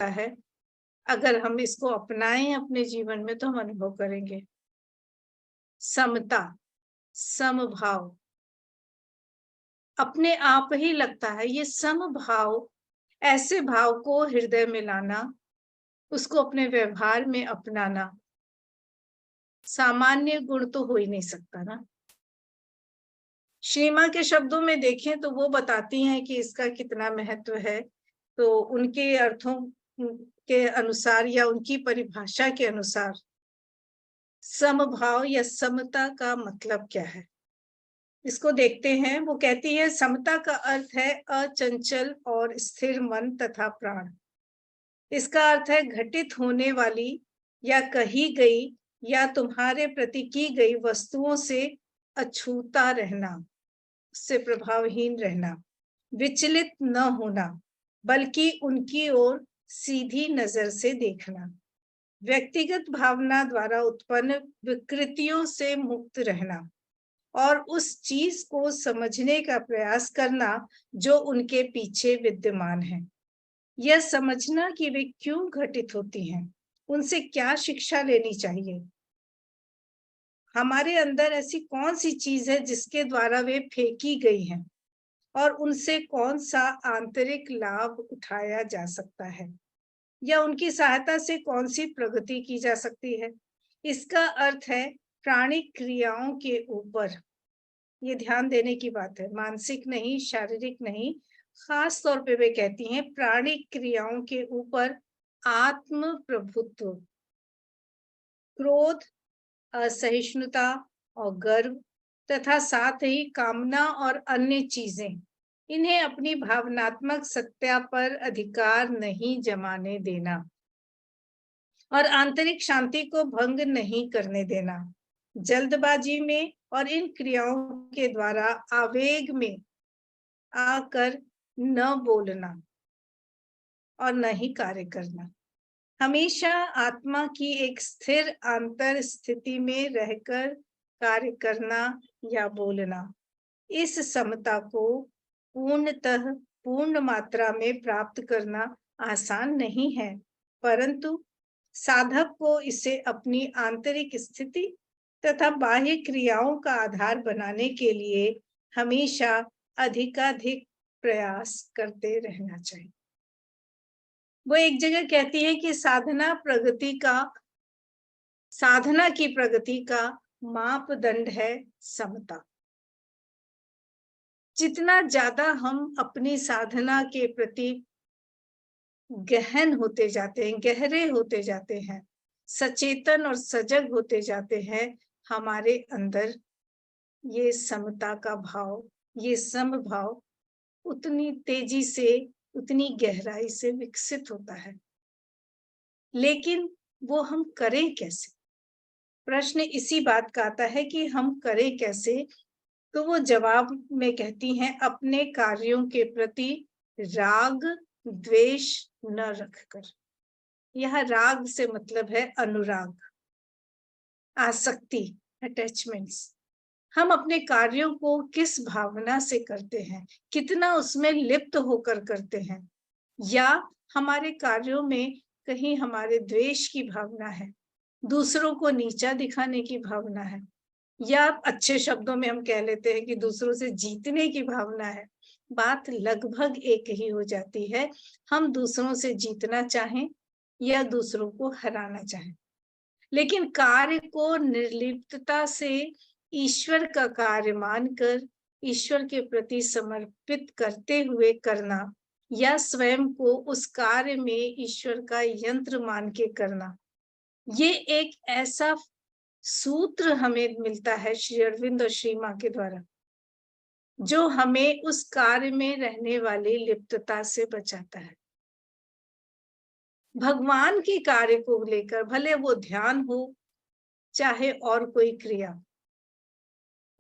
है। अगर हम इसको अपनाएं अपने जीवन में तो हम अनुभव करेंगे। समता, समभाव, अपने आप ही लगता है ये समभाव, ऐसे भाव को हृदय में लाना, उसको अपने व्यवहार में अपनाना, सामान्य गुण तो हो ही नहीं सकता ना। श्री मां के शब्दों में देखें तो वो बताती हैं कि इसका कितना महत्व है। तो उनके अर्थों के अनुसार या उनकी परिभाषा के अनुसार समभाव या समता का मतलब क्या है, इसको देखते हैं। वो कहती है समता का अर्थ है अचंचल और स्थिर मन तथा प्राण। इसका अर्थ है घटित होने वाली या कही गई या तुम्हारे प्रति की गई वस्तुओं से अछूता रहना, उससे प्रभावहीन रहना, विचलित न होना, बल्कि उनकी ओर सीधी नजर से देखना, व्यक्तिगत भावना द्वारा उत्पन्न विकृतियों से मुक्त रहना और उस चीज को समझने का प्रयास करना जो उनके पीछे विद्यमान है। यह समझना कि वे क्यों घटित होती हैं, उनसे क्या शिक्षा लेनी चाहिए, हमारे अंदर ऐसी कौन सी चीज है जिसके द्वारा वे फेंकी गई हैं और उनसे कौन सा आंतरिक लाभ उठाया जा सकता है या उनकी सहायता से कौन सी प्रगति की जा सकती है। इसका अर्थ है प्राणिक क्रियाओं के ऊपर ये ध्यान देने की बात है, मानसिक नहीं, शारीरिक नहीं। खास तौर पे वे कहती हैं प्राणिक क्रियाओं के ऊपर आत्म प्रभुत्व, क्रोध, असहिष्णुता और गर्व तथा साथ ही कामना और अन्य चीजें, इन्हें अपनी भावनात्मक सत्ता पर अधिकार नहीं जमाने देना और आंतरिक शांति को भंग नहीं करने देना। जल्दबाजी में और इन क्रियाओं के द्वारा आवेग में आकर न बोलना और न ही कार्य करना, हमेशा आत्मा की एक स्थिर आंतर स्थिति में रहकर कार्य करना या बोलना। इस समता को पूर्णतः पूर्ण मात्रा में प्राप्त करना आसान नहीं है, परंतु साधक को इसे अपनी आंतरिक स्थिति तथा बाह्य क्रियाओं का आधार बनाने के लिए हमेशा अधिकाधिक प्रयास करते रहना चाहिए। वो एक जगह कहती है कि साधना की प्रगति का मापदंड है समता। जितना ज्यादा हम अपनी साधना के प्रति गहन होते जाते हैं, गहरे होते जाते हैं, सचेतन और सजग होते जाते हैं, हमारे अंदर ये समता का भाव, ये समभाव उतनी तेजी से, उतनी गहराई से विकसित होता है। लेकिन वो हम करें कैसे? प्रश्न इसी बात का आता है कि हम करें कैसे। तो वो जवाब में कहती हैं अपने कार्यों के प्रति राग द्वेष न रखकर। यह राग से मतलब है अनुराग, आसक्ति, अटैचमेंट्स। हम अपने कार्यों को किस भावना से करते हैं, कितना उसमें लिप्त होकर करते हैं, या हमारे कार्यों में कहीं हमारे द्वेष की भावना है, दूसरों को नीचा दिखाने की भावना है, या अच्छे शब्दों में हम कह लेते हैं कि दूसरों से जीतने की भावना है। बात लगभग एक ही हो जाती है, हम दूसरों से जीतना चाहें या दूसरों को हराना चाहें। लेकिन कार्य को निर्लिप्तता से ईश्वर का कार्य मानकर ईश्वर के प्रति समर्पित करते हुए करना, या स्वयं को उस कार्य में ईश्वर का यंत्र मान के करना, ये एक ऐसा सूत्र हमें मिलता है श्री अरविंद और श्री मां के द्वारा, जो हमें उस कार्य में रहने वाली लिप्तता से बचाता है। भगवान के कार्य को लेकर, भले वो ध्यान हो चाहे और कोई क्रिया,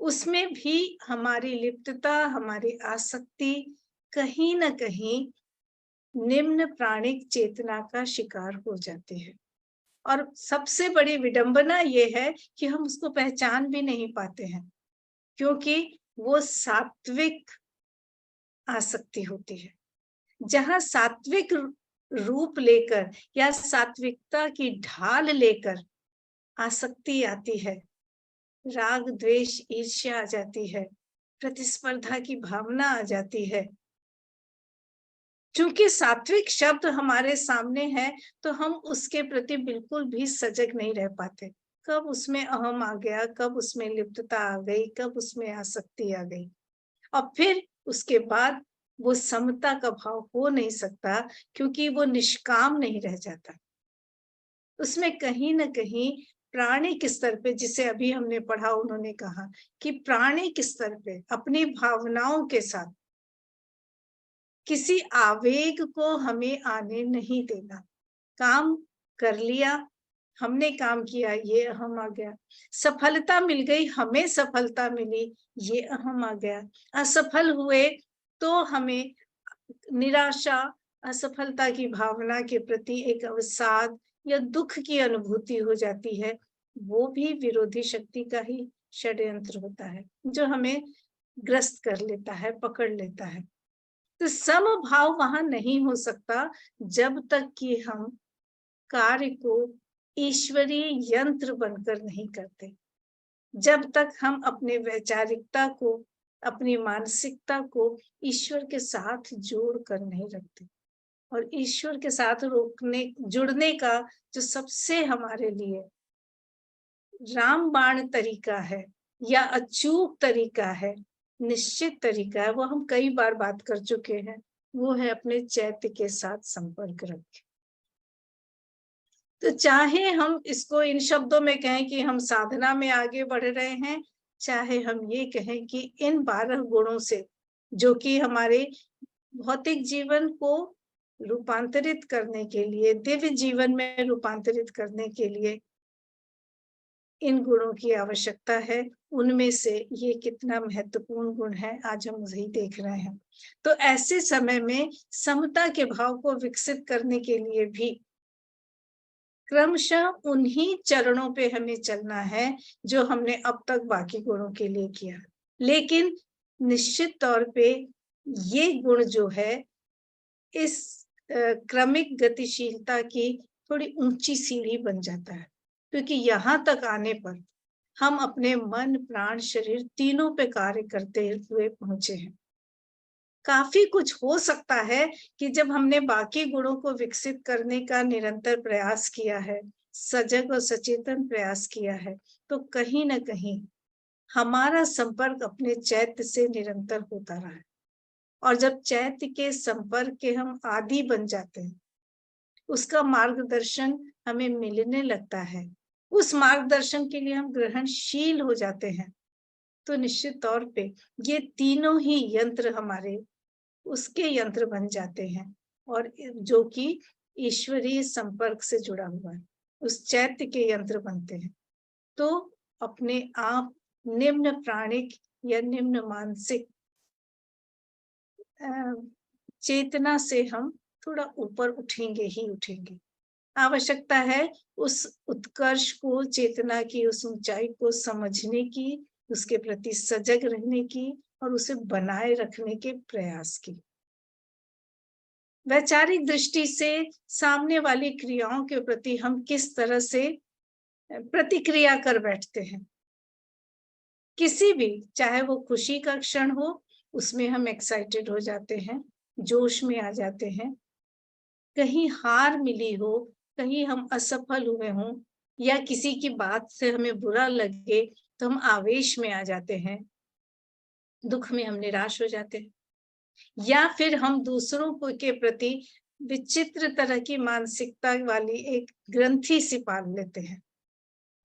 उसमें भी हमारी लिप्तता, हमारी आसक्ति कहीं ना कहीं निम्न प्राणिक चेतना का शिकार हो जाते हैं। और सबसे बड़ी विडंबना ये है कि हम उसको पहचान भी नहीं पाते हैं, क्योंकि वो सात्विक आसक्ति होती है। जहां सात्विक रूप लेकर या सात्विकता की ढाल लेकर आसक्ति आती है, राग द्वेष ईर्ष्या आ जाती है, प्रतिस्पर्धा की भावना आ जाती है। क्योंकि सात्विक शब्द हमारे सामने है तो हम उसके प्रति बिल्कुल भी सजग नहीं रह पाते। कब उसमें अहम आ गया, कब उसमें लिप्तता आ गई, कब उसमें आसक्ति आ गई, और फिर उसके बाद वो समता का भाव हो नहीं सकता, क्योंकि वो निष्काम नहीं रह जाता। उसमें कहीं न कहीं प्राणिक स्तर पे, जिसे अभी हमने पढ़ा, उन्होंने कहा कि प्राणिक स्तर पे अपनी भावनाओं के साथ किसी आवेग को हमें आने नहीं देना। काम कर लिया, हमने काम किया, ये अहम आ गया। सफलता मिल गई, हमें सफलता मिली, ये अहम आ गया। असफल हुए तो हमें निराशा, असफलता की भावना के प्रति एक अवसाद या दुख की अनुभूति हो जाती है। वो भी विरोधी शक्ति का ही षड्यंत्र होता है, जो हमें ग्रस्त कर लेता है, पकड़ लेता है। तो समभाव वहां नहीं हो सकता जब तक कि हम कार्य को ईश्वरीय यंत्र बनकर नहीं करते, जब तक हम अपने वैचारिकता को, अपनी मानसिकता को ईश्वर के साथ जोड़ कर नहीं रखते। और ईश्वर के साथ जुड़ने का जो सबसे हमारे लिए रामबाण तरीका है या अचूक तरीका है, निश्चित तरीका है, वो हम कई बार बात कर चुके हैं, वो है अपने चैत्य के साथ संपर्क रखें। तो चाहे हम इसको इन शब्दों में कहें कि हम साधना में आगे बढ़ रहे हैं, चाहे हम ये कहें कि इन 12 गुणों से, जो कि हमारे भौतिक जीवन को रूपांतरित करने के लिए, दिव्य जीवन में रूपांतरित करने के लिए इन गुणों की आवश्यकता है, उनमें से ये कितना महत्वपूर्ण गुण है, आज हम वही देख रहे हैं। तो ऐसे समय में समता के भाव को विकसित करने के लिए भी क्रमशः उन्हीं चरणों पे हमें चलना है जो हमने अब तक बाकी गुणों के लिए किया। लेकिन निश्चित तौर पे ये गुण जो है, इस क्रमिक गतिशीलता की थोड़ी ऊंची सीढ़ी बन जाता है, क्योंकि यहाँ तक आने पर हम अपने मन, प्राण, शरीर तीनों पे कार्य करते हुए पहुंचे हैं। काफी कुछ हो सकता है कि जब हमने बाकी गुणों को विकसित करने का निरंतर प्रयास किया है, सजग और सचेतन प्रयास किया है, तो कहीं ना कहीं हमारा संपर्क अपने चैत्य से निरंतर होता रहा है। और जब चैत्य के संपर्क के हम आदी बन जाते हैं, उसका मार्गदर्शन हमें मिलने लगता है, उस मार्गदर्शन के लिए हम ग्रहणशील हो जाते हैं, तो निश्चित तौर पे ये तीनों ही यंत्र हमारे उसके यंत्र बन जाते हैं, और जो कि ईश्वरीय संपर्क से जुड़ा हुआ है, उस चैत्य के यंत्र बनते हैं। तो अपने आप निम्न प्राणिक या निम्न मानसिक चेतना से हम थोड़ा ऊपर उठेंगे ही उठेंगे। आवश्यकता है उस उत्कर्ष को, चेतना की उस ऊंचाई को समझने की, उसके प्रति सजग रहने की और उसे बनाए रखने के प्रयास की। वैचारिक दृष्टि से सामने वाली क्रियाओं के प्रति हम किस तरह से प्रतिक्रिया कर बैठते हैं, किसी भी, चाहे वो खुशी का क्षण हो, उसमें हम एक्साइटेड हो जाते हैं, जोश में आ जाते हैं। कहीं हार मिली हो, कहीं हम असफल हुए हों, या किसी की बात से हमें बुरा लगे तो हम आवेश में आ जाते हैं, दुख में हम निराश हो जाते हैं, या फिर हम दूसरों को के प्रति विचित्र तरह की मानसिकता वाली एक ग्रंथि सी पाल लेते हैं।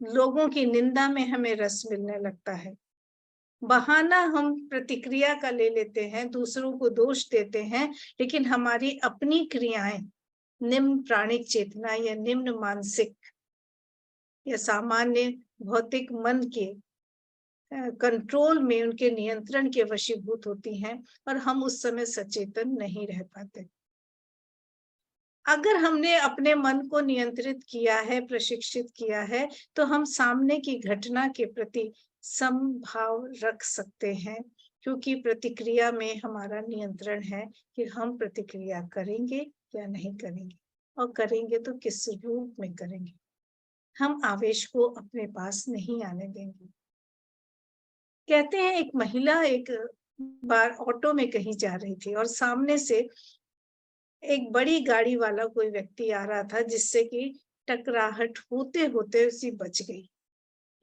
लोगों की निंदा में हमें रस मिलने लगता है, बहाना हम प्रतिक्रिया का ले लेते हैं, दूसरों को दोष देते हैं, लेकिन हमारी अपनी क्रियाएं निम्न प्राणिक चेतना या निम्न मानसिक या सामान्य भौतिक मन के कंट्रोल में, उनके नियंत्रण के वशीभूत होती हैं, और हम उस समय सचेतन नहीं रह पाते। अगर हमने अपने मन को नियंत्रित किया है, प्रशिक्षित किया है, तो हम सामने की घटना के प्रति समभाव रख सकते हैं, क्योंकि प्रतिक्रिया में हमारा नियंत्रण है कि हम प्रतिक्रिया करेंगे या नहीं करेंगे, और करेंगे तो किस रूप में करेंगे। हम आवेश को अपने पास नहीं आने देंगे। कहते हैं एक महिला एक बार ऑटो में कहीं जा रही थी और सामने से एक बड़ी गाड़ी वाला कोई व्यक्ति आ रहा था, जिससे कि टकराहट होते होते उसी बच गई।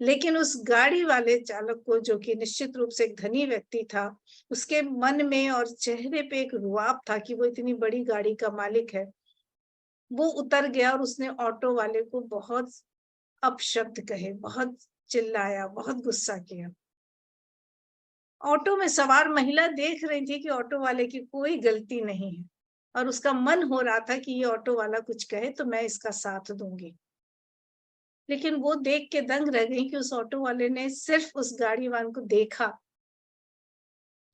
लेकिन उस गाड़ी वाले चालक को, जो कि निश्चित रूप से एक धनी व्यक्ति था, उसके मन में और चेहरे पे एक रुआब था कि वो इतनी बड़ी गाड़ी का मालिक है। वो उतर गया और उसने ऑटो वाले को बहुत अपशब्द कहे, बहुत चिल्लाया, बहुत गुस्सा किया। ऑटो में सवार महिला देख रही थी कि ऑटो वाले की कोई गलती नहीं है, और उसका मन हो रहा था कि ये ऑटो वाला कुछ कहे तो मैं इसका साथ दूंगी। लेकिन वो देख के दंग रह गई कि उस ऑटो वाले ने सिर्फ उस गाड़ी वाले को देखा,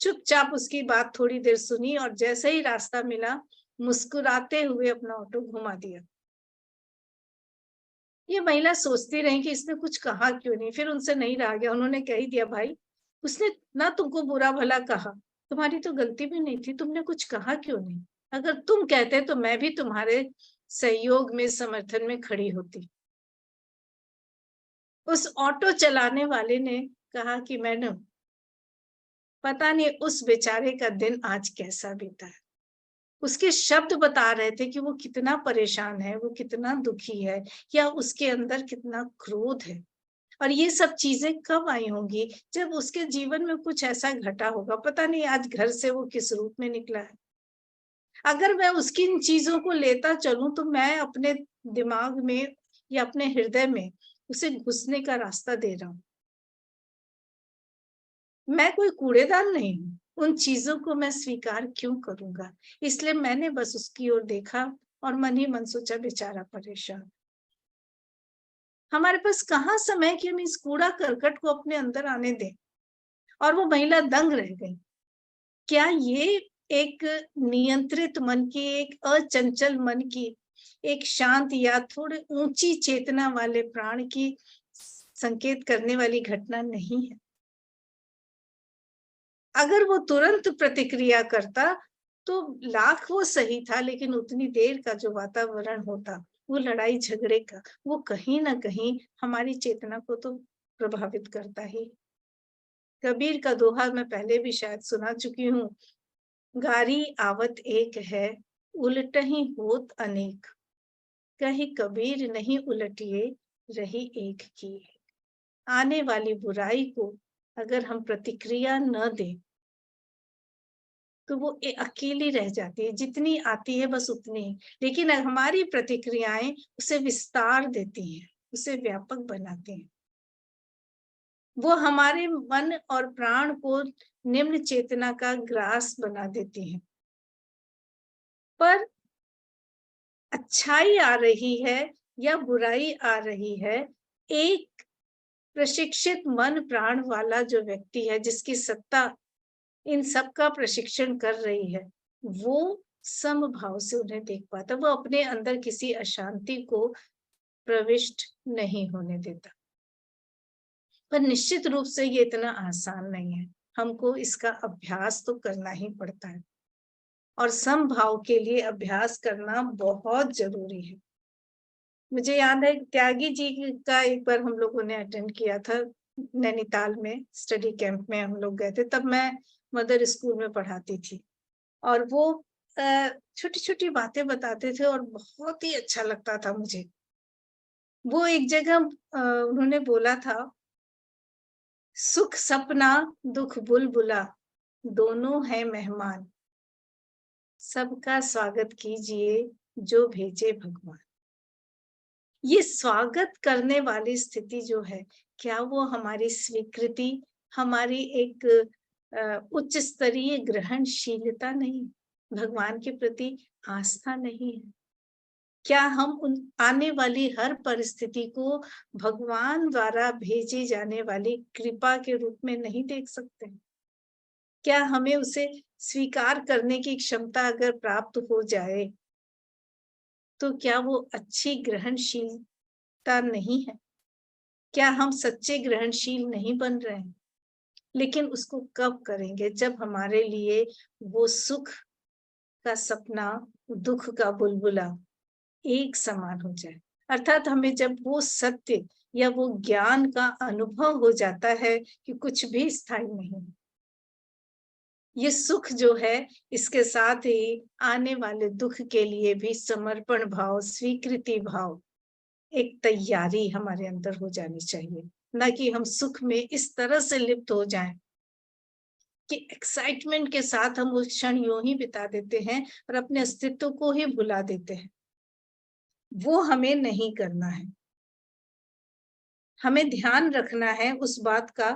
चुपचाप उसकी बात थोड़ी देर सुनी, और जैसे ही रास्ता मिला, मुस्कुराते हुए अपना ऑटो घुमा दिया। ये महिला सोचती रही कि इसने कुछ कहा क्यों नहीं, फिर उनसे नहीं रहा गया, उन्होंने कह ही दिया, भाई उसने ना तुमको बुरा भला कहा, तुम्हारी तो गलती भी नहीं थी, तुमने कुछ कहा क्यों नहीं? अगर तुम कहते तो मैं भी तुम्हारे सहयोग में, समर्थन में खड़ी होती। उस ऑटो चलाने वाले ने कहा कि मैडम, पता नहीं उस बेचारे का दिन आज कैसा बीता है। उसके शब्द बता रहे थे कि वो कितना परेशान है, वो कितना दुखी है, या उसके अंदर कितना क्रोध है। और ये सब चीजें कब आई होंगी? जब उसके जीवन में कुछ ऐसा घटा होगा। पता नहीं आज घर से वो किस रूप में निकला है। अगर मैं उसकी इन चीजों को लेता चलूं तो मैं अपने दिमाग में या अपने हृदय में उसे घुसने का रास्ता दे रहा हूं। मैं कोई कूड़ेदान नहीं हूँ, उन चीजों को मैं स्वीकार क्यों करूंगा? इसलिए मैंने बस उसकी ओर देखा और मन ही मन सोचा, बेचारा परेशान। हमारे पास कहाँ समय है कि हम इस कूड़ा करकट को अपने अंदर आने दें? और वो महिला दंग रह गई। क्या ये एक नियंत्रित मन की, एक अचंचल मन की, एक शांत या थोड़े ऊंची चेतना वाले प्राण की संकेत करने वाली घटना नहीं है? अगर वो तुरंत प्रतिक्रिया करता तो लाख वो सही था, लेकिन उतनी देर का जो वातावरण होता, वो लड़ाई झगड़े का, वो कहीं ना कहीं हमारी चेतना को तो प्रभावित करता ही। कबीर का दोहा मैं पहले भी शायद सुना चुकी हूँ, गारी आवत एक है, उलटहि होत अनेक, कहीं कबीर नहीं उलटिए, रही एक की। आने वाली बुराई को अगर हम प्रतिक्रिया न दें तो वो अकेली रह जाती है, जितनी आती है बस उतनी ही। लेकिन हमारी प्रतिक्रियाएं उसे विस्तार देती हैं, उसे व्यापक बनाती हैं। वो हमारे मन और प्राण को निम्न चेतना का ग्रास बना देती हैं। पर अच्छाई आ रही है या बुराई आ रही है, एक प्रशिक्षित मन प्राण वाला जो व्यक्ति है, जिसकी सत्ता इन सब का प्रशिक्षण कर रही है, वो समभाव से उन्हें देख पाता, वो अपने अंदर किसी अशांति को प्रविष्ट नहीं होने देता। पर निश्चित रूप से ये इतना आसान नहीं है, हमको इसका अभ्यास तो करना ही पड़ता है, और समभाव के लिए अभ्यास करना बहुत जरूरी है। मुझे याद है त्यागी जी का एक बार हम लोगों ने अटेंड किया था, नैनीताल में स्टडी कैंप में हम लोग गए थे, तब मैं मदर स्कूल में पढ़ाती थी। और वो छोटी छोटी बातें बताते थे और बहुत ही अच्छा लगता था मुझे। वो एक जगह उन्होंने बोला था, सुख सपना दुख बुलबुला, दोनों है मेहमान, सबका स्वागत कीजिए जो भेजे भगवान। ये स्वागत करने वाली स्थिति जो है, क्या वो हमारी स्वीकृति, हमारी एक उच्च स्तरीय ग्रहणशीलता नहीं, भगवान के प्रति आस्था नहीं है? क्या हम उन आने वाली हर परिस्थिति को भगवान द्वारा भेजी जाने वाली कृपा के रूप में नहीं देख सकते? क्या हमें उसे स्वीकार करने की क्षमता अगर प्राप्त हो जाए, तो क्या वो अच्छी ग्रहणशीलता नहीं है? क्या हम सच्चे ग्रहणशील नहीं बन रहे हैं? लेकिन उसको कब करेंगे? जब हमारे लिए वो सुख का सपना दुख का बुलबुला एक समान हो जाए। अर्थात हमें जब वो सत्य या वो ज्ञान का अनुभव हो जाता है कि कुछ भी स्थायी नहीं है, ये सुख जो है इसके साथ ही आने वाले दुख के लिए भी समर्पण भाव, स्वीकृति भाव, एक तैयारी हमारे अंदर हो जानी चाहिए। ना कि हम सुख में इस तरह से लिप्त हो जाएं कि एक्साइटमेंट के साथ हम वो क्षण यूं ही बिता देते हैं और अपने अस्तित्व को ही भुला देते हैं। वो हमें नहीं करना है। हमें ध्यान रखना है उस बात का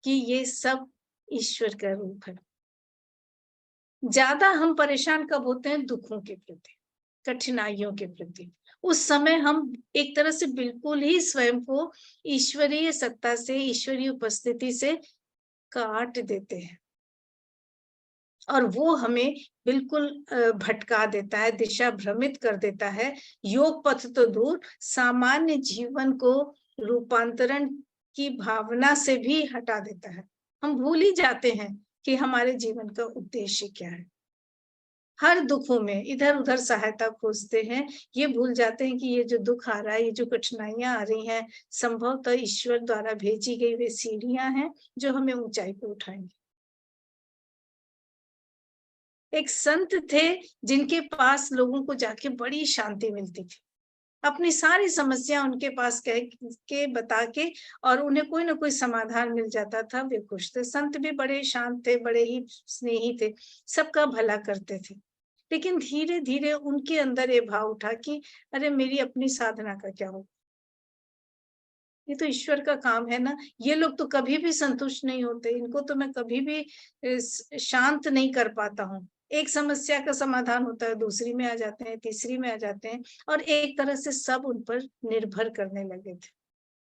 कि ये सब ईश्वर का रूप है। ज्यादा हम परेशान कब होते हैं? दुखों के प्रति, कठिनाइयों के प्रति। उस समय हम एक तरह से बिल्कुल ही स्वयं को ईश्वरीय सत्ता से, ईश्वरीय उपस्थिति से काट देते हैं और वो हमें बिल्कुल भटका देता है, दिशा भ्रमित कर देता है। योग पथ तो दूर, सामान्य जीवन को रूपांतरण की भावना से भी हटा देता है। हम भूल ही जाते हैं कि हमारे जीवन का उद्देश्य क्या है। हर दुखों में इधर-उधर सहायता खोजते हैं, ये भूल जाते हैं कि ये जो दुख आ रहा है, ये जो कठिनाइयाँ आ रही हैं, संभवतः ईश्वर द्वारा भेजी गई वे सीढ़ियाँ हैं, जो हमें ऊँचाई पे उठाएँगी। एक संत थे, जिनके पास लोगों को जाके बड़ी शांति मिलती थी। अपनी सारी समस्या उनके पास कह के बता के और उन्हें कोई ना कोई समाधान मिल जाता था, वे खुश थे। संत भी बड़े शांत थे, बड़े ही स्नेही थे, सबका भला करते थे। लेकिन धीरे-धीरे उनके अंदर ये भाव उठा कि अरे मेरी अपनी साधना का क्या होगा? ये तो ईश्वर का काम है ना, ये लोग तो कभी भी संतुष्ट नहीं होते, इनको तो मैं कभी भी शांत नहीं कर पाता हूँ। एक समस्या का समाधान होता है, दूसरी में आ जाते हैं, तीसरी में आ जाते हैं और एक तरह से सब उन पर निर्भर करने लगे थे।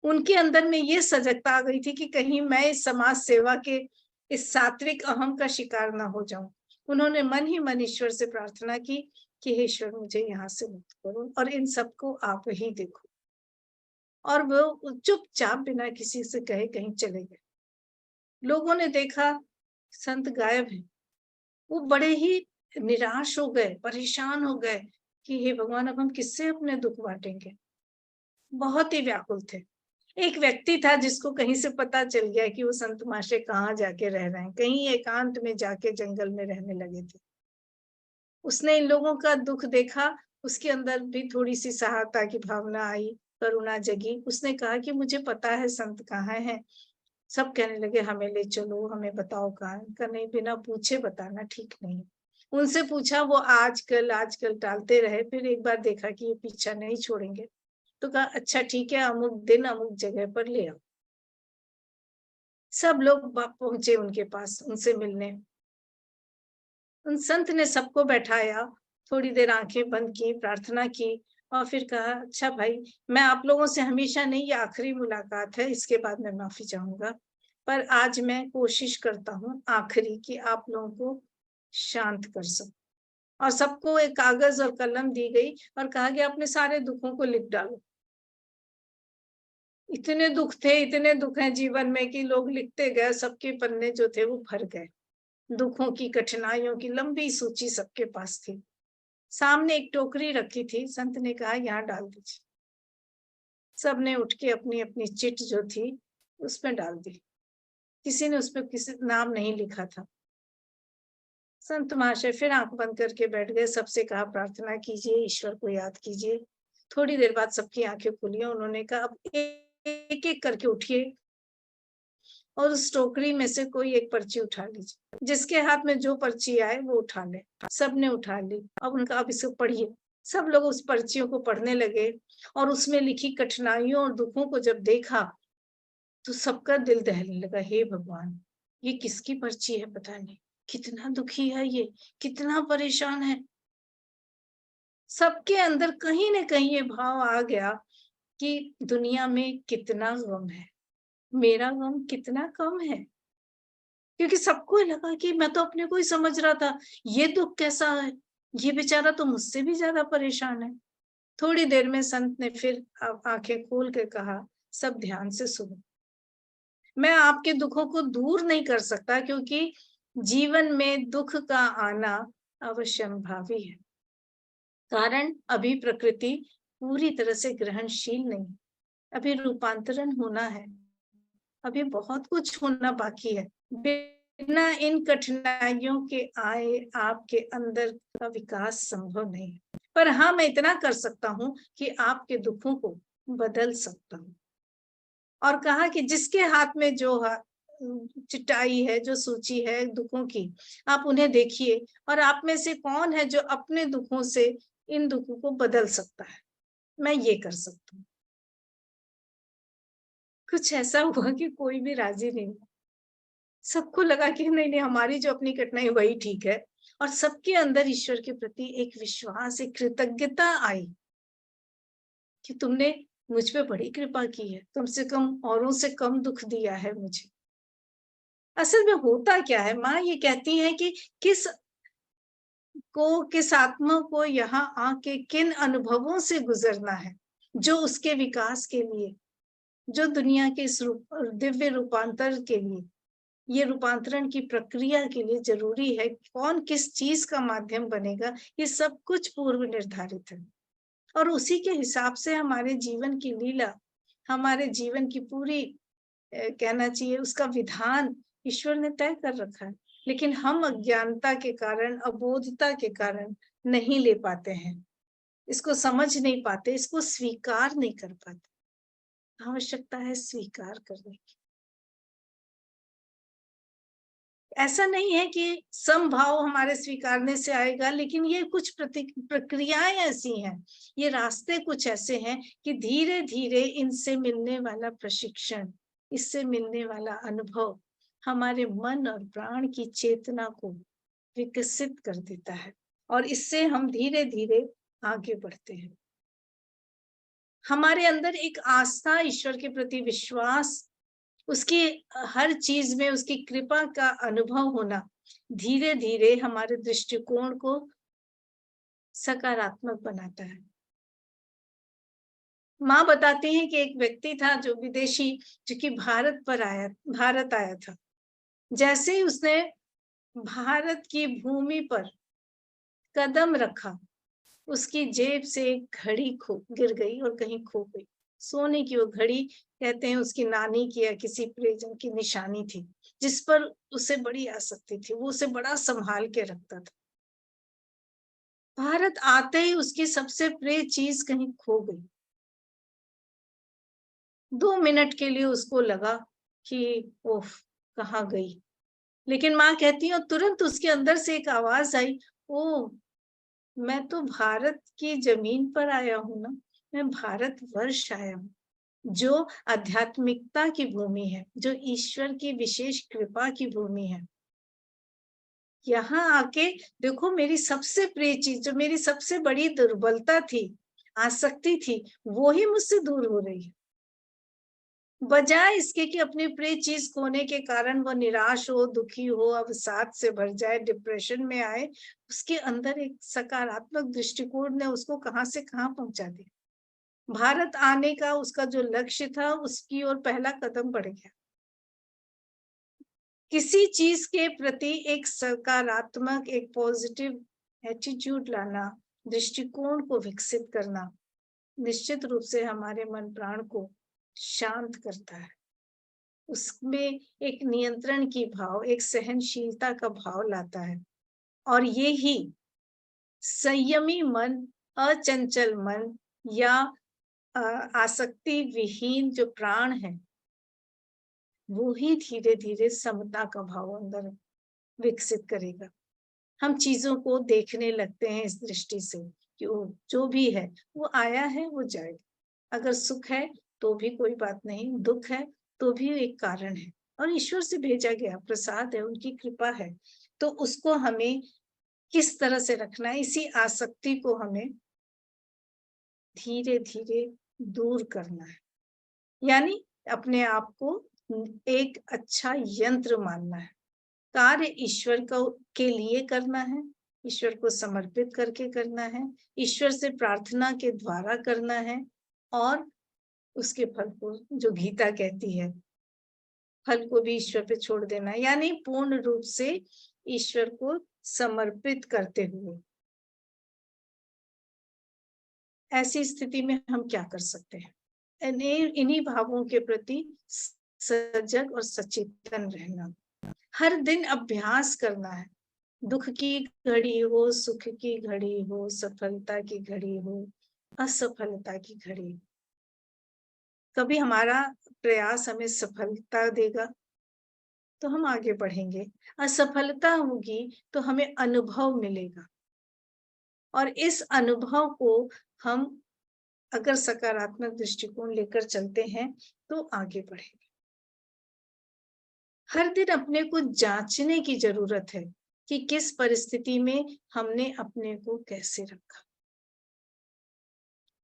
उनके अंदर में ये सजगता आ गई थी कि कहीं मैं इस समाज सेवा के इस सात्विक अहम का शिकार ना हो जाऊं। उन्होंने मन ही मन ईश्वर से प्रार्थना की कि हे ईश्वर मुझे यहाँ से मुक्त करो और इन सबको आप ही देखो। और वो चुपचाप बिना किसी से कहे कहीं चले गए। लोगों ने देखा संत गायब है। वो बड़े ही निराश हो गए, परेशान हो गए कि हे भगवान अब हम किससे अपने दुख बांटेंगे। बहुत ही व्याकुल थे। एक व्यक्ति था जिसको कहीं से पता चल गया कि वो संत महाशय कहाँ जाके रह रहे हैं, कहीं एकांत में जाके जंगल में रहने लगे थे। उसने इन लोगों का दुख देखा, उसके अंदर भी थोड़ी-सी सहायता की भावना आई, करुणा जगी। उसने कहा कि मुझे पता है संत कहाँ हैं। सब कहने लगे हमें ले चलो, हमें बताओ कहाँ है? कहा नहीं बिना पूछे बताना ठीक नहीं। उनसे पूछा वो आजकल टालते रहे, फिर एक बार देखा कि ये पीछा नहीं छोड़ेंगे, तो कहा अच्छा ठीक है अमुक दिन अमुक जगह पर ले आओ। सब लोग पहुंचे उनके पास उनसे मिलने। उन संत ने सबको बैठाया, थोड़ी देर आंखें बंद की, प्रार्थना की और फिर कहा अच्छा भाई मैं आप लोगों से हमेशा नहीं, ये आखिरी मुलाकात है, इसके बाद मैं माफी चाहूंगा, पर आज मैं कोशिश करता हूँ आखिरी कि आप लोगों को शांत कर सकूं। और सबको एक कागज और कलम दी गई और कहा गया अपने सारे दुखों को लिख डालो। इतने दुख थे, इतने दुख हैं जीवन में कि लोग लिखते गए, सबके पन्ने जो थे वो भर गए। दुखों की, कठिनाइयों की लंबी सूची सबके पास थी। सामने एक टोकरी रखी थी, संत ने कहा यहाँ डाल दीजिए। सबने उठ के अपनी-अपनी चिट जो थी उसमें डाल दी। किसी ने उसपे किसी नाम नहीं लिखा था। संत महाशय फिर आंख बंद करके बैठ गए, सबसे कहा प्रार्थना कीजिए, ईश्वर को याद कीजिए। थोड़ी देर बाद सबकी आंखें खुली, उन्होंने कहा अब एक-एक करके उठिए और उस टोकरी में से कोई एक पर्ची उठा लीजिए। जिसके हाथ में जो पर्ची आए वो उठा ले। सबने उठा ली। अब उनका अब इसको पढ़िए। सब लोग उस पर्चियों को पढ़ने लगे और उसमें लिखी कठिनाइयों और दुखों को जब देखा तो सबका दिल दहलने लगा, हे भगवान ये किसकी पर्ची है पता नहीं, कितना दुखी है ये, कितना परेशान है। सबके अंदर कहीं न कहीं ये भाव आ गया कि दुनिया में कितना गम है, मेरा गम कितना कम है। क्योंकि सबको लगा कि मैं तो अपने को ही समझ रहा था, ये दुःख कैसा है? ये बेचारा तो मुझसे भी ज़्यादा परेशान है। थोड़ी देर में संत ने फिर आँखें खोल के कहा, सब ध्यान से सुनो। मैं आपके दुखों को दूर नहीं कर सकता क्योंकि जीवन में दुःख का आना अवश्यंभावी है। कारण अभी प्रकृति पूरी तरह से ग्रहणशील नहीं, अभी रूपांतरण होना है, अभी बहुत कुछ होना बाकी है। बिना इन कठिनाइयों के आए आपके अंदर का विकास संभव नहीं है। पर हाँ, मैं इतना कर सकता हूँ कि आपके दुखों को बदल सकता हूँ। और कहा कि जिसके हाथ में जो चिट्ठाई है, जो सूची है दुखों की, आप उन्हें देखिए और आप में से कौन है जो अपने दुखों से इन दुखों को बदल सकता है। मैं ये कर सकता हूँ। कुछ ऐसा हुआ कि कोई भी राजी नहीं हुआ। सबको लगा कि नहीं नहीं, हमारी जो अपनी कठिनाई वही ठीक है। और सबके अंदर ईश्वर के प्रति एक विश्वास, एक कृतज्ञता आई कि तुमने मुझ पे बड़ी कृपा की है, कम से कम औरों से कम दुख दिया है मुझे। असल में होता क्या है, माँ ये कहती है कि किस आत्मा को यहाँ आके किन अनुभवों से गुजरना है, जो उसके विकास के लिए, जो दुनिया के इस दिव्य रूपांतर के लिए, ये रूपांतरण की प्रक्रिया के लिए जरूरी है। कौन किस चीज का माध्यम बनेगा, ये सब कुछ पूर्व निर्धारित है। और उसी के हिसाब से हमारे जीवन की लीला, हमारे जीवन की पूरी कहना चाहिए उसका विधान ईश्वर ने तय कर रखा है। लेकिन हम अज्ञानता के कारण, अबोधता के कारण नहीं ले पाते हैं, इसको समझ नहीं पाते, इसको स्वीकार नहीं कर पाते। आवश्यकता है स्वीकार करने की। ऐसा नहीं है कि समभाव हमारे स्वीकारने से आएगा, लेकिन ये कुछ प्रक्रियाएं ऐसी हैं, ये रास्ते कुछ ऐसे हैं कि धीरे धीरे इनसे मिलने वाला प्रशिक्षण, इससे मिलने वाला अनुभव हमारे मन और प्राण की चेतना को विकसित कर देता है और इससे हम धीरे धीरे आगे बढ़ते हैं। हमारे अंदर एक आस्था, ईश्वर के प्रति विश्वास, उसकी हर चीज में उसकी कृपा का अनुभव होना धीरे धीरे हमारे दृष्टिकोण को सकारात्मक बनाता है। माँ बताती हैं कि एक व्यक्ति था जो विदेशी, जो कि भारत आया था। जैसे ही उसने भारत की भूमि पर कदम रखा, उसकी जेब से एक घड़ी गिर गई और कहीं खो गई। सोने की वो घड़ी, कहते हैं उसकी नानी की या किसी प्रियजन की निशानी थी, जिस पर उसे बड़ी आसक्ति थी, वो उसे बड़ा संभाल के रखता था। भारत आते ही उसकी सबसे प्रिय चीज कहीं खो गई। 2 मिनट के लिए उसको लगा कि ओफ, कहाँ गई। लेकिन माँ कहती है तुरंत उसके अंदर से एक आवाज आई, ओ, मैं तो भारत की जमीन पर आया हूं ना, मैं भारत वर्ष आया हूँ, जो आध्यात्मिकता की भूमि है, जो ईश्वर की विशेष कृपा की भूमि है। यहाँ आके देखो, मेरी सबसे प्रिय चीज, जो मेरी सबसे बड़ी दुर्बलता थी, आसक्ति थी, वो ही मुझसे दूर हो रही है। बजाय इसके कि अपनी प्रिय चीज खोने के कारण वो निराश हो, दुखी हो, अवसाद से भर जाए, डिप्रेशन में आए, उसके अंदर एक सकारात्मक दृष्टिकोण ने उसको कहां से कहां पहुंचा दिया। भारत आने का उसका जो लक्ष्य था, उसकी ओर पहला कदम बढ़ गया। किसी चीज के प्रति एक सकारात्मक, एक पॉजिटिव एटीट्यूड लाना, दृष्टिकोण को विकसित करना, निश्चित रूप से हमारे मन प्राण को शांत करता है। उसमें एक नियंत्रण की भाव, एक सहनशीलता का भाव लाता है। और ये ही संयमी मन, अचंचल मन या आसक्ति विहीन जो प्राण है, वो ही धीरे धीरे समता का भाव अंदर विकसित करेगा। हम चीजों को देखने लगते हैं इस दृष्टि से कि वो जो भी है वो आया है, वो जाएगा। अगर सुख है तो भी कोई बात नहीं, दुख है तो भी एक कारण है, और ईश्वर से भेजा गया प्रसाद है, उनकी कृपा है। तो उसको हमें किस तरह से रखना है, इसी आसक्ति को हमें धीरे धीरे दूर करना है। यानी अपने आप को एक अच्छा यंत्र मानना है, कार्य ईश्वर को के लिए करना है, ईश्वर को समर्पित करके करना है, ईश्वर से प्रार्थना के द्वारा करना है, और उसके फल को, जो गीता कहती है, फल को भी ईश्वर पे छोड़ देना, यानी पूर्ण रूप से ईश्वर को समर्पित करते हुए। ऐसी स्थिति में हम क्या कर सकते हैं? इन्हीं भावों के प्रति सजग और सचेतन रहना, हर दिन अभ्यास करना है। दुख की घड़ी हो, सुख की घड़ी हो, सफलता की घड़ी हो, असफलता की घड़ी, कभी हमारा प्रयास हमें सफलता देगा तो हम आगे बढ़ेंगे, असफलता होगी तो हमें अनुभव मिलेगा, और इस अनुभव को हम अगर सकारात्मक दृष्टिकोण लेकर चलते हैं तो आगे बढ़ेंगे। हर दिन अपने को जांचने की जरूरत है कि किस परिस्थिति में हमने अपने को कैसे रखा।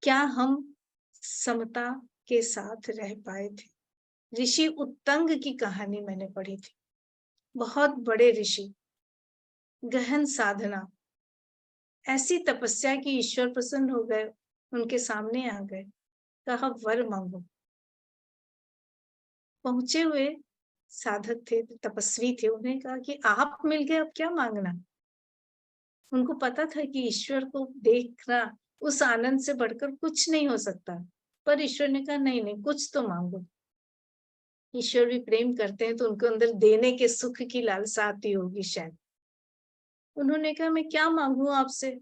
क्या हम समता के साथ रह पाए थे? ऋषि उत्तंग की कहानी मैंने पढ़ी थी। बहुत बड़े ऋषि, गहन साधना, ऐसी तपस्या की ईश्वर प्रसन्न हो गए, उनके सामने आ गए, कहा वर मांगो। पहुंचे हुए साधक थे, तपस्वी थे, उन्हें कहा कि आप मिल गए, अब क्या मांगना। उनको पता था कि ईश्वर को देखना उस आनंद से बढ़कर कुछ नहीं हो सकता, पर ईश्वर ने कहा नहीं नहीं, कुछ तो मांगो। ईश्वर भी प्रेम करते हैं तो उनको अंदर देने के सुख की लालसा आती होगी शायद। उन्होंने कहा मैं क्या मांगू आपसे,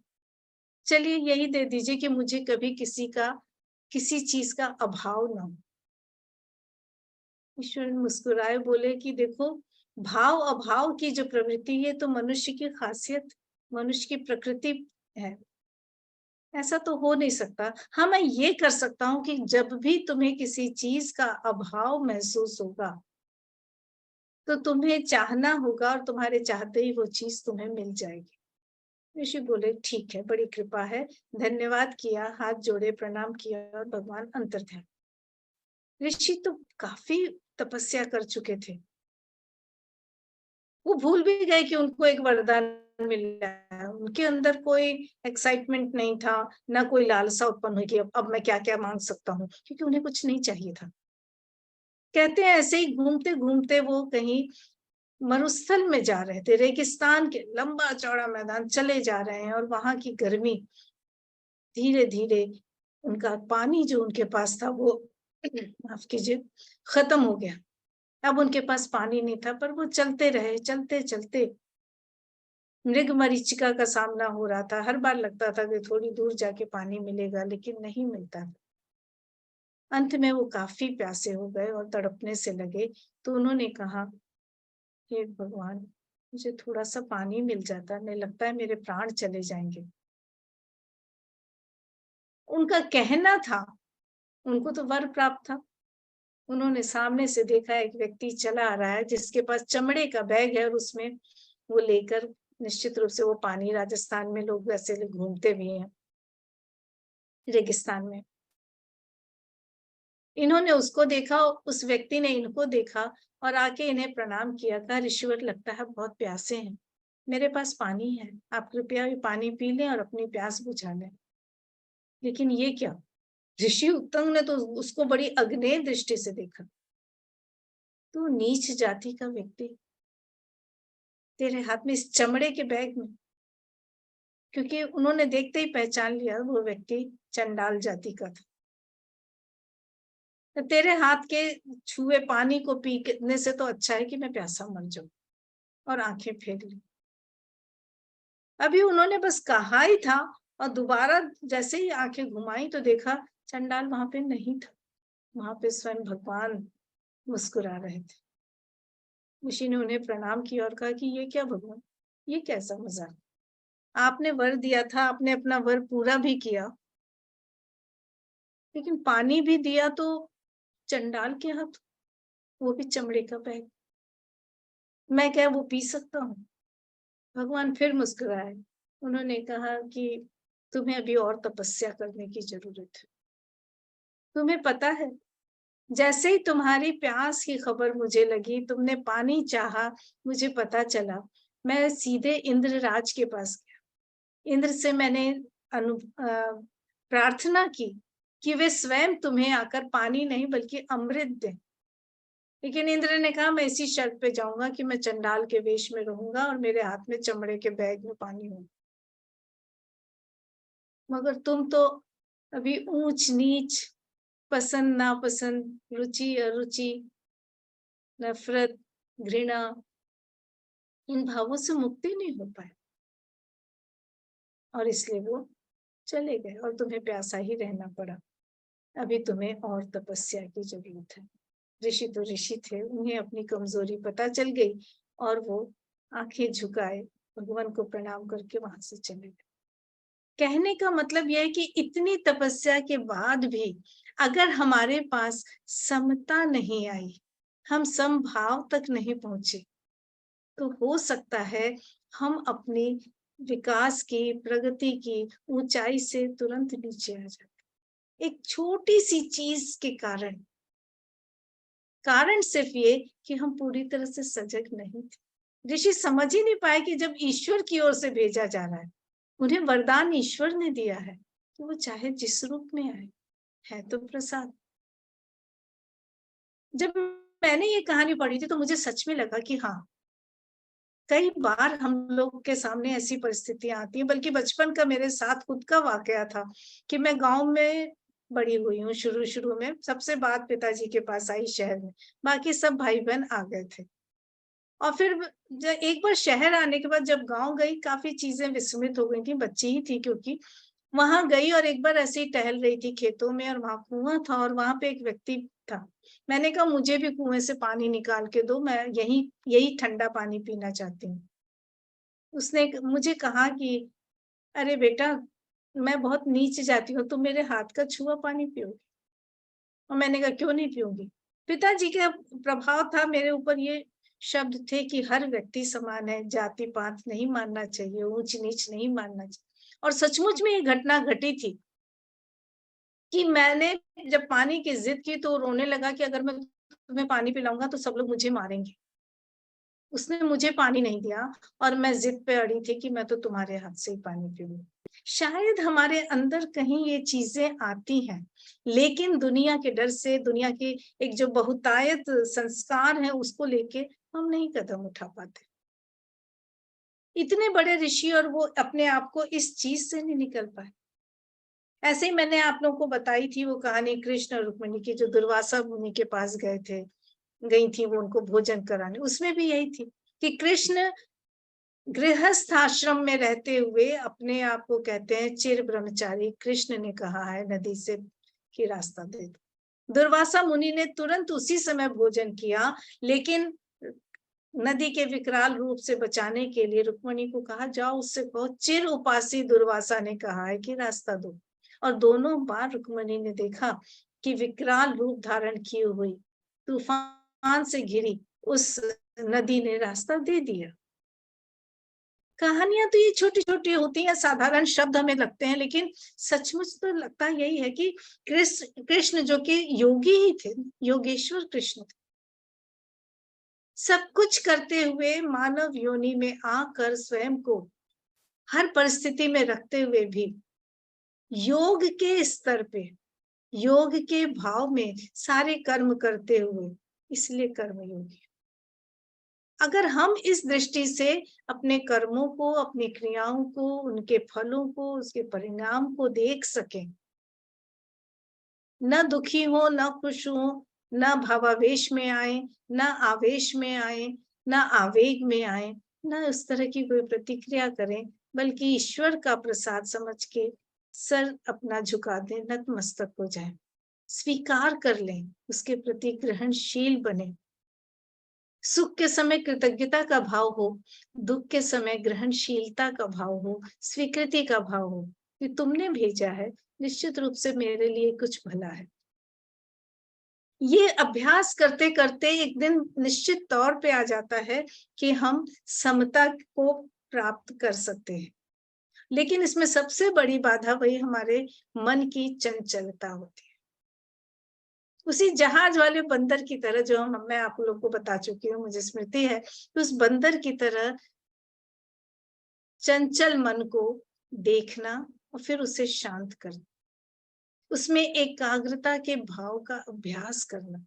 चलिए यही दे दीजिए कि मुझे कभी किसी चीज का अभाव ना हो। ईश्वर मुस्कुराए, बोले कि देखो, भाव अभाव की जो प्रवृत्ति है तो मनुष्य की खासियत, मनुष्य की प्रकृति है, ऐसा तो हो नहीं सकता। हाँ, मैं ये कर सकता हूं कि जब भी तुम्हें किसी चीज का अभाव महसूस होगा तो तुम्हें चाहना होगा और तुम्हारे चाहते ही वो चीज तुम्हें मिल जाएगी। ऋषि बोले ठीक है, बड़ी कृपा है, धन्यवाद किया, हाथ जोड़े, प्रणाम किया और भगवान अंतर्ध्यान। ऋषि तो काफी तपस्या कर चुके थे, वो भूल भी गए कि उनको एक वरदान मिला है। उनके अंदर कोई एक्साइटमेंट नहीं था, ना कोई लालसा उत्पन्न हुई कि अब मैं क्या क्या मांग सकता हूँ, क्योंकि उन्हें कुछ नहीं चाहिए था। कहते हैं ऐसे ही घूमते घूमते वो कहीं मरुस्थल में जा रहे थे, रेगिस्तान के लंबा चौड़ा मैदान चले जा रहे हैं, और वहां की गर्मी धीरे धीरे, उनका पानी जो उनके पास था वो माफ कीजिए खत्म हो गया। अब उनके पास पानी नहीं था, पर वो चलते रहे, चलते चलते मृग मरीचिका का सामना हो रहा था। हर बार लगता था कि थोड़ी दूर जाके पानी मिलेगा, लेकिन नहीं मिलता। अंत में वो काफी प्यासे हो गए और तड़पने से लगे, तो उन्होंने कहा हे भगवान, मुझे थोड़ा सा पानी मिल जाता, नहीं लगता है मेरे प्राण चले जाएंगे। उनका कहना था, उनको तो वर प्राप्त था। उन्होंने सामने से देखा एक व्यक्ति चला आ रहा है जिसके पास चमड़े का बैग है, और उसमें वो लेकर, निश्चित रूप से वो पानी, राजस्थान में लोग वैसे घूमते भी हैं रेगिस्तान में। इन्होंने उसको देखा, उस व्यक्ति ने इनको देखा और आके इन्हें प्रणाम किया, कहा ऋषिवर लगता है बहुत प्यासे हैं, मेरे पास पानी है, आप कृपया ये पानी पी लें और अपनी प्यास बुझा लें। लेकिन ये क्या, ऋषि उत्तंग ने तो उसको बड़ी अग्नेय दृष्टि से देखा। तो नीच जाति का व्यक्ति, तेरे हाथ में इस चमड़े के बैग में, क्योंकि उन्होंने देखते ही पहचान लिया वो व्यक्ति चंडाल जाति का था। तो तेरे हाथ के छुए पानी को पीने से तो अच्छा है कि मैं प्यासा मर जाऊं, और आंखें फेर ली। अभी उन्होंने बस कहा ही था, और दोबारा जैसे ही आंखें घुमाई तो देखा चंडाल वहां पे नहीं था, वहां पे स्वयं भगवान मुस्कुरा रहे थे। ऋषि ने उन्हें प्रणाम किया और कहा कि ये क्या भगवान, ये कैसा मजाक, आपने वर दिया था, आपने अपना वर पूरा भी किया, लेकिन पानी भी दिया तो चंडाल के हाथ, वो भी चमड़े का बैग, मैं क्या वो पी सकता हूँ? भगवान फिर मुस्कुराए। उन्होंने कहा कि तुम्हें अभी और तपस्या करने की जरूरत है। तुम्हें पता है, जैसे ही तुम्हारी प्यास की खबर मुझे लगी, तुमने पानी चाहा, मुझे पता चला, मैं सीधे इंद्रराज के पास गया। इंद्र से मैंने प्रार्थना की कि वे स्वयं तुम्हें आकर पानी नहीं बल्कि अमृत दें। लेकिन इंद्र ने कहा मैं इसी शर्त पे जाऊंगा कि मैं चंडाल के वेश में रहूंगा और मेरे हाथ में चमड़े के बैग में पानी हो। मगर तुम तो अभी ऊंच नीच, पसंद नापसंद, रुचि अरुचि, नफरत, घृणा, इन भावों से मुक्ति नहीं हो पाए, और इसलिए वो चले गए और तुम्हें प्यासा ही रहना पड़ा। अभी तुम्हें और तपस्या की जरूरत है। ऋषि तो ऋषि थे, उन्हें अपनी कमजोरी पता चल गई और वो आंखें झुकाए भगवान को प्रणाम करके वहां से चले गए। कहने का मतलब यह है कि इतनी तपस्या के बाद भी अगर हमारे पास समता नहीं आई, हम समभाव तक नहीं पहुंचे, तो हो सकता है हम अपनी विकास की, प्रगति की ऊंचाई से तुरंत नीचे आ जाए। एक छोटी सी चीज के कारण सिर्फ ये कि हम पूरी तरह से सजग नहीं थे। ऋषि समझ ही नहीं पाए कि जब ईश्वर की ओर से भेजा जा रहा है, उन्हें वरदान ईश्वर ने दिया है, तो वो चाहे जिस रूप में आए, है तो प्रसाद। जब मैंने ये कहानी पढ़ी थी तो मुझे सच में लगा कि हाँ, कई बार हम लोग के सामने ऐसी परिस्थितियां आती हैं। बल्कि बचपन का मेरे साथ खुद का वाकया था कि मैं गांव में बड़ी हुई हूँ। शुरू शुरू में सबसे बात पिताजी के पास आई शहर में, बाकी सब भाई बहन आ गए थे। और फिर एक बार शहर आने के बाद जब गांव गई, काफी चीजें विस्मृत हो गई थी, बच्ची ही थी क्योंकि। वहां गई और एक बार ऐसे ही टहल रही थी खेतों में, और वहां कुआं था और वहां पे एक व्यक्ति था। मैंने कहा मुझे भी कुएं से पानी निकाल के दो, मैं यही यही ठंडा पानी पीना चाहती हूँ। उसने मुझे कहा कि अरे बेटा, मैं बहुत नीचे जाती हूँ, तुम मेरे हाथ का छुआ पानी पियोगे? और मैंने कहा क्यों नहीं पीऊंगी। पिताजी का प्रभाव था मेरे ऊपर, ये शब्द थे कि हर व्यक्ति समान है, जाति पात नहीं मानना चाहिए, ऊंच नीच नहीं मानना चाहिए। और सचमुच में ये घटना घटी थी कि मैंने जब पानी की जिद की तो रोने लगा कि अगर मैं तुम्हें पानी पिलाऊंगा तो सब लोग मुझे मारेंगे। उसने मुझे पानी नहीं दिया और मैं जिद पे अड़ी थी कि मैं तो तुम्हारे हाथ से ही पानी पीऊं। शायद हमारे अंदर कहीं ये चीजें आती हैं, लेकिन दुनिया के डर से, दुनिया की एक जो बहुतायत संस्कार है उसको लेके हम नहीं कदम उठा पाते। इतने बड़े ऋषि और वो अपने आप को इस चीज से नहीं निकल पाए। ऐसे ही मैंने आप लोगों को बताई थी वो कहानी कृष्ण और रुक्मिणी की, जो दुर्वासा मुनि के पास गई थी वो उनको भोजन कराने। उसमें भी यही थी कि कृष्ण गृहस्थ आश्रम में रहते हुए अपने आप को कहते हैं चिर ब्रह्मचारी। कृष्ण ने कहा है नदी से कि रास्ता दे दो। दुर्वासा मुनि ने तुरंत उसी समय भोजन किया, लेकिन नदी के विकराल रूप से बचाने के लिए रुक्मिणी को कहा जाओ उससे कहो चिर उपासी दुर्वासा ने कहा है कि रास्ता दो। और दोनों बार रुक्मिणी ने देखा कि विकराल रूप धारण किए हुई, तूफान से घिरी उस नदी ने रास्ता दे दिया। कहानियां तो ये छोटी छोटी होती हैं, साधारण शब्द हमें लगते हैं, लेकिन सचमुच तो लगता यही है कि कृष्ण जो कि योगी ही थे, योगेश्वर कृष्ण थे, सब कुछ करते हुए मानव योनि में आकर स्वयं को हर परिस्थिति में रखते हुए भी योग के स्तर पे, योग के भाव में सारे कर्म करते हुए, इसलिए कर्म योगी। अगर हम इस दृष्टि से अपने कर्मों को, अपनी क्रियाओं को, उनके फलों को, उसके परिणाम को देख सकें, न दुखी हो, न खुश हो, न भावावेश में आए, न आवेश में आए, न आवेग में आए, न उस तरह की कोई प्रतिक्रिया करें, बल्कि ईश्वर का प्रसाद समझ के सर अपना झुका दें, नतमस्तक हो जाए, स्वीकार कर लें, उसके प्रति ग्रहणशील बने। सुख के समय कृतज्ञता का भाव हो, दुख के समय ग्रहणशीलता का भाव हो, स्वीकृति का भाव हो कि तुमने भेजा है, निश्चित रूप से मेरे लिए कुछ भला है। ये अभ्यास करते करते एक दिन निश्चित तौर पे आ जाता है कि हम समता को प्राप्त कर सकते हैं। लेकिन इसमें सबसे बड़ी बाधा वही हमारे मन की चंचलता होती है। उसी जहाज वाले बंदर की तरह, जो मैं आप लोग को बता चुकी हूँ, मुझे स्मृति है, तो उस बंदर की तरह चंचल मन को देखना और फिर उसे शांत करना, उसमें एकाग्रता के भाव का अभ्यास करना,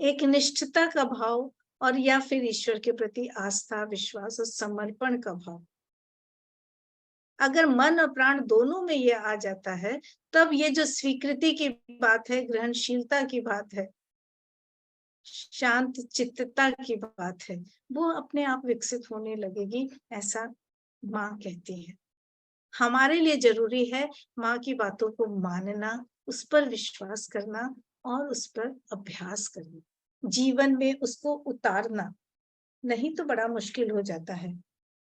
एक निष्ठता का भाव और या फिर ईश्वर के प्रति आस्था, विश्वास और समर्पण का भाव। अगर मन और प्राण दोनों में ये आ जाता है, तब ये जो स्वीकृति की बात है, ग्रहणशीलता की बात है, शांत चित्तता की बात है, वो अपने आप विकसित होने लगेगी, ऐसा माँ कहती है। हमारे लिए जरूरी है माँ की बातों को मानना, उस पर विश्वास करना और उस पर अभ्यास करना, जीवन में उसको उतारना। नहीं तो बड़ा मुश्किल हो जाता है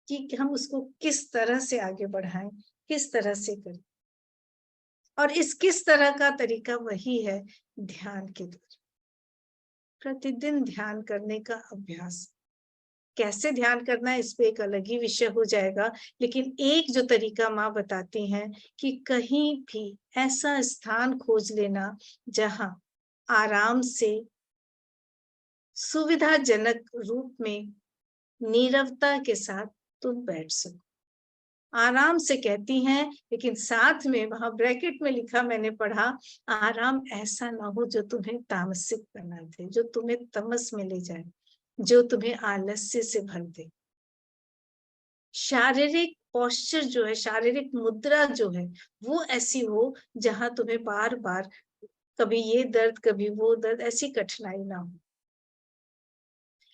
कि हम उसको किस तरह से आगे बढ़ाएं, किस तरह से करें। और इस किस तरह का तरीका वही है ध्यान के द्वारा, प्रतिदिन ध्यान करने का अभ्यास। कैसे ध्यान करना है इस पे एक अलग ही विषय हो जाएगा, लेकिन एक जो तरीका माँ बताती हैं कि कहीं भी ऐसा स्थान खोज लेना जहां आराम से सुविधाजनक रूप में नीरवता के साथ तुम बैठ सको। आराम से कहती हैं, लेकिन साथ में वहां ब्रैकेट में लिखा मैंने पढ़ा, आराम ऐसा ना हो जो तुम्हें तामसिक बना दे, जो तुम्हें तमस में ले जाए, जो तुम्हें आलस्य से भर दे। शारीरिक पोस्चर जो है, शारीरिक मुद्रा जो है, वो ऐसी हो जहां तुम्हें बार बार कभी ये दर्द कभी वो दर्द, ऐसी कठिनाई ना हो।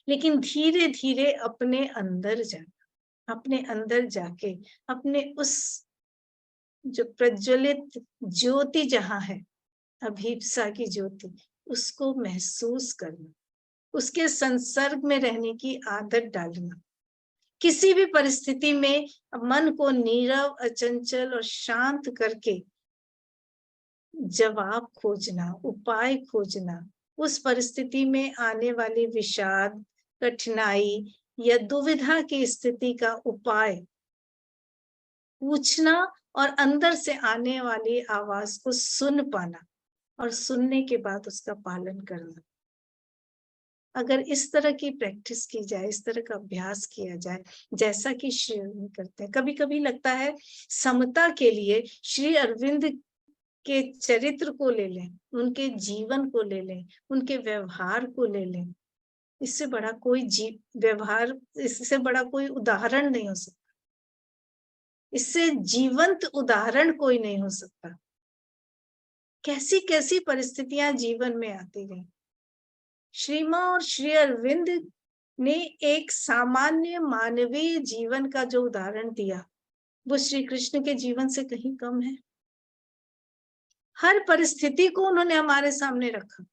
लेकिन धीरे धीरे अपने अंदर जाना, अपने अंदर जाके अपने उस जो प्रज्वलित ज्योति जहां है, अभीप्सा की ज्योति, उसको महसूस करना, उसके संसर्ग में रहने की आदत डालना। किसी भी परिस्थिति में मन को नीरव, अचंचल और शांत करके जवाब खोजना, उपाय खोजना, उस परिस्थिति में आने वाली विषाद, कठिनाई या दुविधा की स्थिति का उपाय पूछना और अंदर से आने वाली आवाज को सुन पाना और सुनने के बाद उसका पालन करना। अगर इस तरह की प्रैक्टिस की जाए, इस तरह का अभ्यास किया जाए, जैसा कि श्री अरविंद करते हैं। कभी कभी लगता है समता के लिए श्री अरविंद के चरित्र को ले लें, उनके जीवन को ले लें, उनके व्यवहार को ले लें। इससे बड़ा कोई व्यवहार, इससे बड़ा कोई उदाहरण नहीं हो सकता, इससे जीवंत उदाहरण कोई नहीं हो सकता। कैसी कैसी परिस्थितियां जीवन में आती गई। श्री माँ और श्री अरविंद ने एक सामान्य मानवीय जीवन का जो उदाहरण दिया, वो श्री कृष्ण के जीवन से कहीं कम है। हर परिस्थिति को उन्होंने हमारे सामने रखा,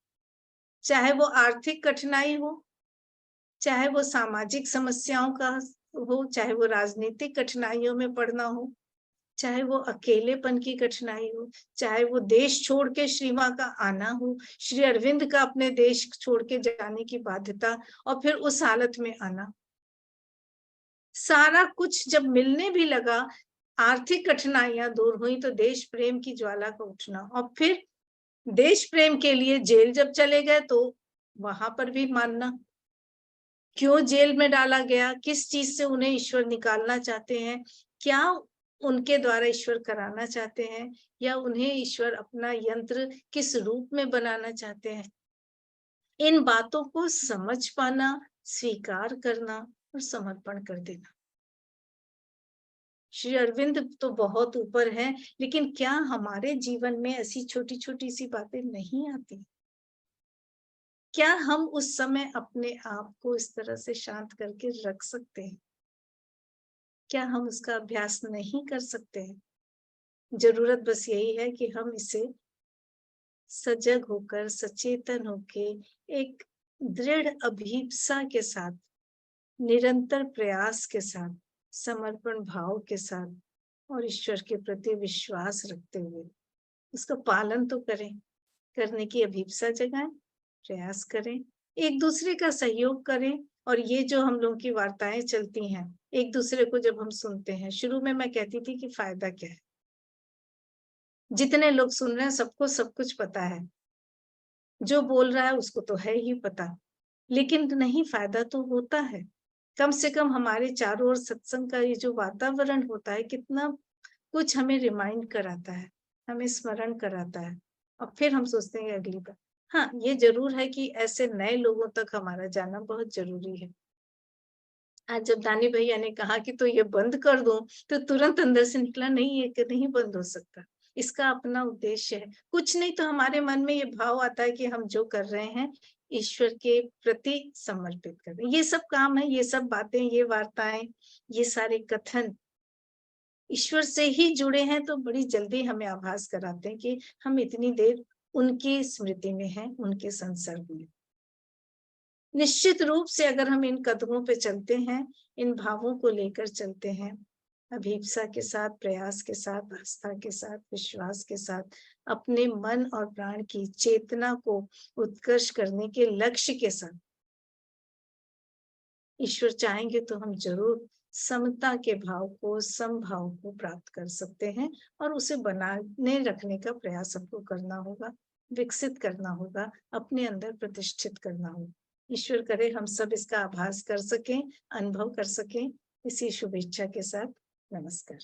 चाहे वो आर्थिक कठिनाई हो, चाहे वो सामाजिक समस्याओं का हो, चाहे वो राजनीतिक कठिनाइयों में पड़ना हो, चाहे वो अकेलेपन की कठिनाई हो, चाहे वो देश छोड़ के श्री माँ का आना हो, श्री अरविंद का अपने देश छोड़ के जाने की बाध्यता और फिर उस हालत में आना। सारा कुछ जब मिलने भी लगा, आर्थिक कठिनाइयां दूर हुई तो देश प्रेम की ज्वाला का उठना, और फिर देश प्रेम के लिए जेल जब चले गए तो वहां पर भी मानना। क्यों जेल में डाला गया, किस चीज से उन्हें ईश्वर निकालना चाहते हैं, क्या उनके द्वारा ईश्वर कराना चाहते हैं, या उन्हें ईश्वर अपना यंत्र किस रूप में बनाना चाहते हैं, इन बातों को समझ पाना, स्वीकार करना और समर्पण कर देना। श्री अरविंद तो बहुत ऊपर है, लेकिन क्या हमारे जीवन में ऐसी छोटी छोटी सी बातें नहीं आती? क्या हम उस समय अपने आप को इस तरह से शांत करके रख सकते हैं? क्या हम उसका अभ्यास नहीं कर सकते हैं? जरूरत बस यही है कि हम इसे सजग होकर, सचेतन होके, एक दृढ़ अभीप्सा के साथ, निरंतर प्रयास के साथ, समर्पण भाव के साथ और ईश्वर के प्रति विश्वास रखते हुए उसका पालन तो करें, करने की अभीप्सा जगाएं, प्रयास करें, एक दूसरे का सहयोग करें। और ये जो हम लोगों की वार्ताएं चलती हैं, एक दूसरे को जब हम सुनते हैं, शुरू में मैं कहती थी कि फायदा क्या है, जितने लोग सुन रहे हैं सबको सब कुछ पता है, जो बोल रहा है उसको तो है ही पता, लेकिन नहीं, फायदा तो होता है। कम से कम हमारे चारों ओर सत्संग का ये जो वातावरण होता है, कितना कुछ हमें रिमाइंड कराता है, हमें स्मरण कराता है, और फिर हम सोचते हैं अगली बार। हाँ, ये ज़रूर है कि ऐसे नए लोगों तक हमारा जाना बहुत ज़रूरी है। आज जब दानी भैया ने कहा कि तो ये बंद कर दूँ, तो तुरंत अंदर से निकला नहीं ये क नहीं बंद हो सकता। इसका अपना उद्देश्य है। कुछ नहीं तो हमारे मन में ये भाव आता है कि हम जो कर रहे हैं, ईश्वर के प्रति समर्पित कर रहे हैं। ये सब काम है, ये सब बातें, ये वार्ताएँ, ये सारे कथन ईश्वर से ही जुड़े हैं तो बड़ी जल्दी हमें आभास कराते हैं कि हम इतनी देर उनकी स्मृति में हैं, उनके संसर्ग में। निश्चित रूप से अगर हम इन कदमों पे चलते हैं, इन भावों को लेकर चलते हैं, अभिप्सा के साथ, प्रयास के साथ, आस्था के साथ, विश्वास के साथ, अपने मन और प्राण की चेतना को उत्कर्ष करने के लक्ष्य के साथ, ईश्वर चाहेंगे तो हम ज़रूर समता के भाव को, समभाव को प्राप्त कर सकते हैं और उसे बनाने रखने का प्रयास हमको करना होगा, विकसित करना होगा, अपने अंदर प्रतिष्ठित करना होगा। ईश्वर करे हम सब इसका आभास कर सकें, अनुभव कर सकें। इसी शुभेच्छा के साथ नमस्कार।